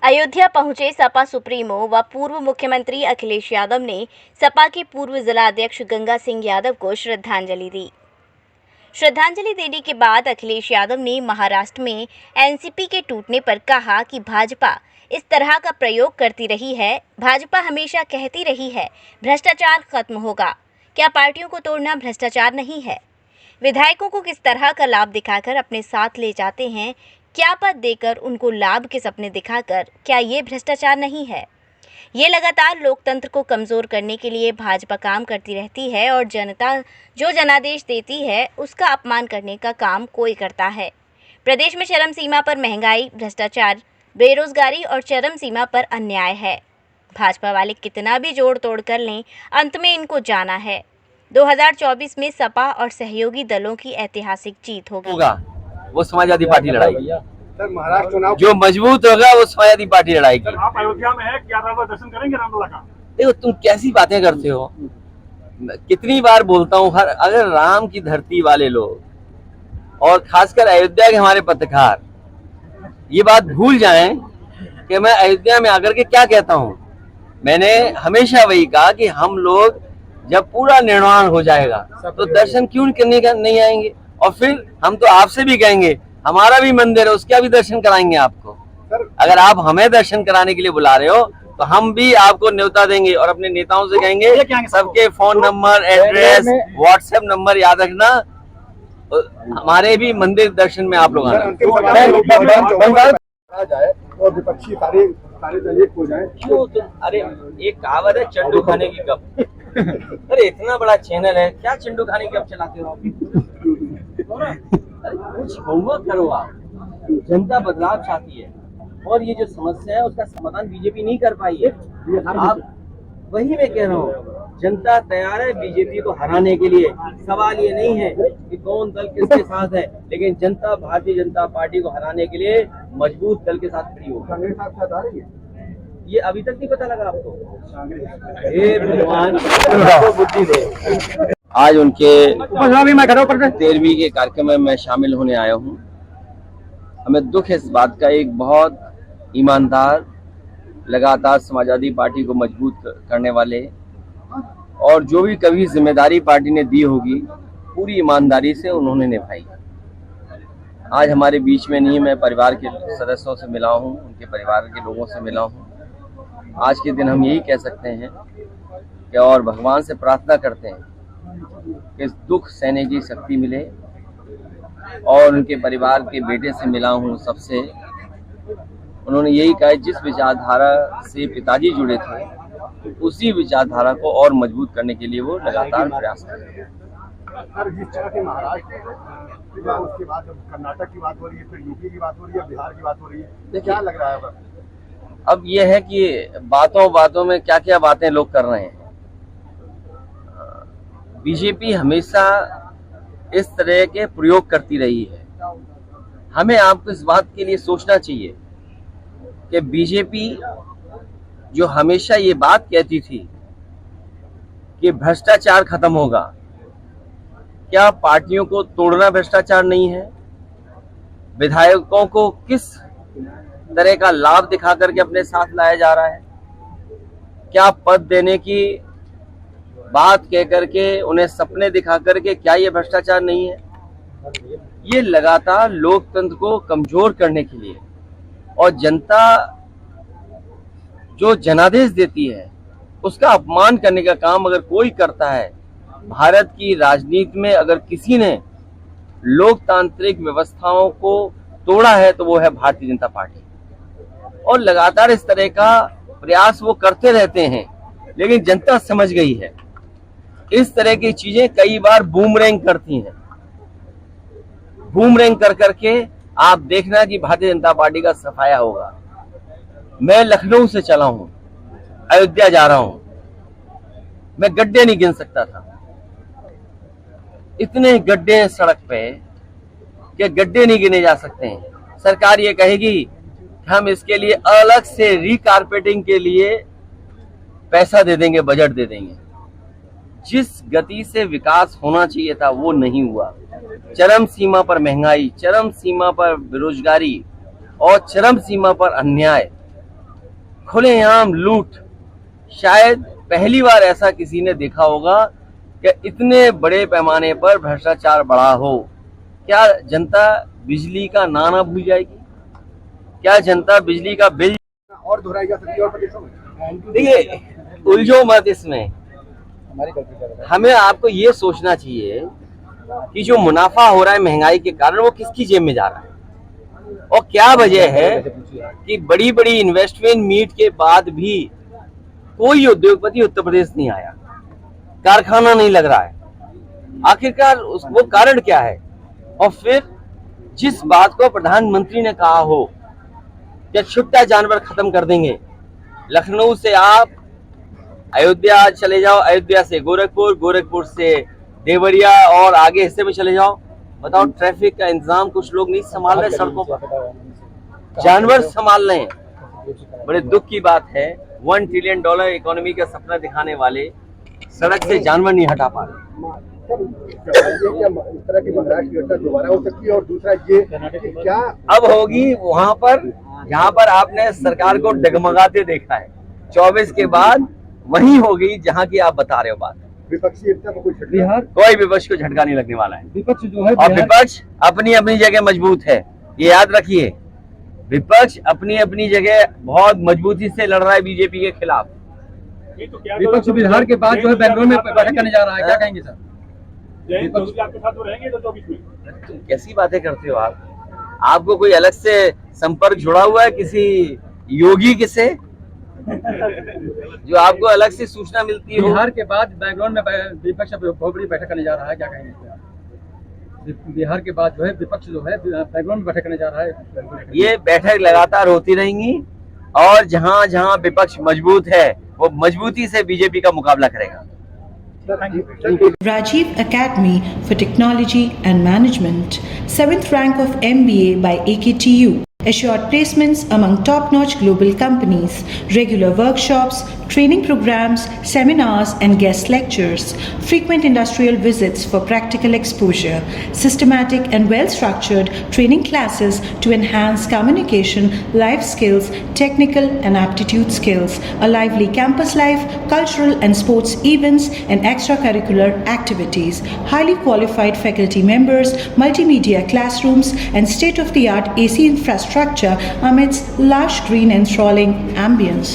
अयोध्या पहुंचे सपा सुप्रीमो व पूर्व मुख्यमंत्री अखिलेश यादव ने सपा के पूर्व जिला अध्यक्ष गंगा सिंह यादव को श्रद्धांजलि दी। श्रद्धांजलि देने के बाद अखिलेश यादव ने महाराष्ट्र में एनसीपी के टूटने पर कहा कि भाजपा इस तरह का प्रयोग करती रही है। भाजपा हमेशा कहती रही है भ्रष्टाचार खत्म होगा। क्या पार्टियों को तोड़ना भ्रष्टाचार नहीं है? विधायकों को किस तरह का लाभ दिखाकर अपने साथ ले जाते हैं, क्या पद देकर उनको लाभ के सपने दिखाकर, क्या ये भ्रष्टाचार नहीं है? ये लगातार लोकतंत्र को कमज़ोर करने के लिए भाजपा काम करती रहती है और जनता जो जनादेश देती है उसका अपमान करने का काम कोई करता है। प्रदेश में चरम सीमा पर महंगाई, भ्रष्टाचार, बेरोजगारी और चरम सीमा पर अन्याय है। भाजपा वाले कितना भी जोड़ तोड़ कर लें, अंत में इनको जाना है। 2024 में सपा और सहयोगी दलों की ऐतिहासिक जीत होगी। वो समाजवादी पार्टी लड़ाएगी। सर, महाराष्ट्र चुनाव जो मजबूत होगा वो समाजवादी पार्टी लड़ाएगी। आप अयोध्या में है, क्या राम दर्शन करेंगे रामलला का? देखो तुम कैसी बातें करते हो। कितनी बार बोलता हूँ, अगर राम की धरती वाले लोग और खासकर अयोध्या के हमारे पत्रकार ये बात भूल जाएं कि मैं अयोध्या में आकर के क्या कहता हूँ। मैंने हमेशा वही कहा कि हम लोग जब पूरा निर्माण हो जाएगा तो दर्शन क्यों करने का नहीं आएंगे, और फिर हम तो आपसे भी कहेंगे हमारा भी मंदिर है उसका भी दर्शन कराएंगे आपको। अगर आप हमें दर्शन कराने के लिए बुला रहे हो तो हम भी आपको न्योता देंगे और अपने नेताओं से कहेंगे सबके phone number, address, WhatsApp number याद रखना, हमारे भी मंदिर दर्शन में आप लोग आना जाए और विपक्षी सारे दल एक हो जाए। क्यों अरे एक कहावत है चंडू खाने की कप। अरे इतना बड़ा चैनल है, क्या चंडू खाने की कप चलाते हो? कुछ होमवर्क करो आप। जनता बदलाव चाहती है और ये जो समस्या है उसका समाधान बीजेपी नहीं कर पाई है। आप वही मैं कह रहा हूँ, जनता तैयार है बीजेपी को हराने के लिए। सवाल ये नहीं है कि कौन दल किसके साथ है, लेकिन जनता भारतीय जनता पार्टी को हराने के लिए मजबूत दल के साथ खड़ी होगी। ये अभी तक नहीं पता लगा आपको? हे भगवान बुद्धि दे। आज उनके 13वीं के कार्यक्रम में मैं शामिल होने आया हूँ। हमें दुख है इस बात का, एक बहुत ईमानदार, लगातार समाजवादी पार्टी को मजबूत करने वाले और जो भी कभी जिम्मेदारी पार्टी ने दी होगी पूरी ईमानदारी से उन्होंने निभाई। आज हमारे बीच में नहीं, मैं परिवार के सदस्यों से मिला हूँ, उनके परिवार के लोगों से मिला हूँ। आज के दिन हम यही कह सकते हैं कि और भगवान से प्रार्थना करते हैं कि इस दुख सहने की शक्ति मिले। और उनके परिवार के बेटे से मिला हूँ, सबसे उन्होंने यही कहा जिस विचारधारा से पिताजी जुड़े थे उसी विचारधारा को और मजबूत करने के लिए वो लगातार प्रयास कर रहे हैं। सर, जिस तरह से महाराष्ट्र उसके बाद कर्नाटक की बात हो रही है, फिर यूपी की बात हो रही है, बिहार की बात हो रही है, क्या लग रहा है? अब ये है कि बातों बातों में क्या क्या बातें लोग कर रहे हैं। बीजेपी हमेशा इस तरह के प्रयोग करती रही है। हमें आपको इस बात के लिए सोचना चाहिए कि बीजेपी जो हमेशा ये बात कहती थी कि भ्रष्टाचार खत्म होगा, क्या पार्टियों को तोड़ना भ्रष्टाचार नहीं है? विधायकों को किस तरह का लाभ दिखा करके अपने साथ लाया जा रहा है? क्या पद देने की बात कह करके उन्हें सपने दिखा करके, क्या ये भ्रष्टाचार नहीं है? ये लगातार लोकतंत्र को कमजोर करने के लिए और जनता जो जनादेश देती है उसका अपमान करने का काम अगर कोई करता है, भारत की राजनीति में अगर किसी ने लोकतांत्रिक व्यवस्थाओं को तोड़ा है तो वो है भारतीय जनता पार्टी। और लगातार इस तरह का प्रयास वो करते रहते हैं, लेकिन जनता समझ गई है इस तरह की चीजें कई बार बूमरैंग करती हैं। बूमरैंग कर करके आप देखना कि भारतीय जनता पार्टी का सफाया होगा। मैं लखनऊ से चला हूं, अयोध्या जा रहा हूं, मैं गड्ढे नहीं गिन सकता था। इतने गड्ढे हैं सड़क पे कि गड्ढे नहीं गिने जा सकते हैं। सरकार ये कहेगी हम इसके लिए अलग से रीकारपेटिंग के लिए पैसा दे देंगे, बजट दे देंगे। जिस गति से विकास होना चाहिए था वो नहीं हुआ। चरम सीमा पर महंगाई, चरम सीमा पर बेरोजगारी और चरम सीमा पर अन्याय। खुलेआम लूट, शायद पहली बार ऐसा किसी ने देखा होगा कि इतने बड़े पैमाने पर भ्रष्टाचार बढ़ा हो। क्या जनता बिजली का नाना भूल जाएगी? क्या जनता बिजली का बिल और दोहराई जा सकती है और प्रदेशों में? देखिए, उलझो मत इसमें। हमें आपको ये सोचना चाहिए कि जो मुनाफा हो रहा है महंगाई के कारण, वो किसकी जेब में जा रहा है और क्या वजह है कि बड़ी बड़ी इन्वेस्टमेंट मीट के बाद भी कोई उद्योगपति उत्तर प्रदेश नहीं आया, कारखाना नहीं लग रहा है। आखिरकार वो कारण क्या है? और फिर जिस बात को प्रधानमंत्री ने कहा हो कि छुट्टा जानवर खत्म कर देंगे, लखनऊ से आप अयोध्या चले जाओ, अयोध्या से गोरखपुर, गोरखपुर से देवरिया और आगे हिस्से में चले जाओ, बताओ ट्रैफिक का इंतजाम कुछ लोग नहीं संभाल रहे, सड़कों पर जानवर संभाल रहे हैं। बड़े दुख की बात है, $1 ट्रिलियन इकोनॉमी का सपना दिखाने वाले सड़क से जानवर नहीं हटा पा रहे। इस तरह की महाराष्ट्र की घटना दोबारा हो सकती है? और दूसरा ये कि क्या अब होगी वहां पर जहां पर आपने सरकार को डगमगाते देखा है, 24 के बाद वही होगी जहां की आप बता रहे हो बात। विपक्षी एकता को कोई विपक्ष को झटका नहीं लगने वाला है। विपक्ष जो है और विपक्ष अपनी अपनी जगह मजबूत है, ये याद रखिए। विपक्ष अपनी अपनी जगह बहुत मजबूती से लड़ रहा है बीजेपी के खिलाफ। विपक्ष बिहार के बाद जो है बेंगलोर में बैठक करने जा रहा है, क्या कहेंगे सर? आपके साथ तो रहेंगे तो 24 में। तुम कैसी बातें करते हो आप? आपको कोई अलग से संपर्क जुड़ा हुआ है किसी योगी के से जो आपको अलग से सूचना मिलती हो? बिहार के बाद बेंगलोर में विपक्ष बहुत बड़ी बैठक करने जा रहा है, क्या कहेंगे? बिहार के बाद जो है विपक्ष जो है बेंगलोर में बैठक करने जा रहा है। ये बैठक लगातार होती रहेंगी और जहां जहां विपक्ष मजबूत है वो मजबूती से बीजेपी का मुकाबला करेगा। Rajiv Academy for Technology and Management, 7th rank of MBA by AKTU. Assured placements among top-notch global companies, regular workshops, training programs, seminars and guest lectures, frequent industrial visits for practical exposure, systematic and well-structured training classes to enhance communication, life skills, technical and aptitude skills, a lively campus life, cultural and sports events and extracurricular activities, highly qualified faculty members, multimedia classrooms and state-of-the-art AC infrastructure amidst lush green and enthralling ambience.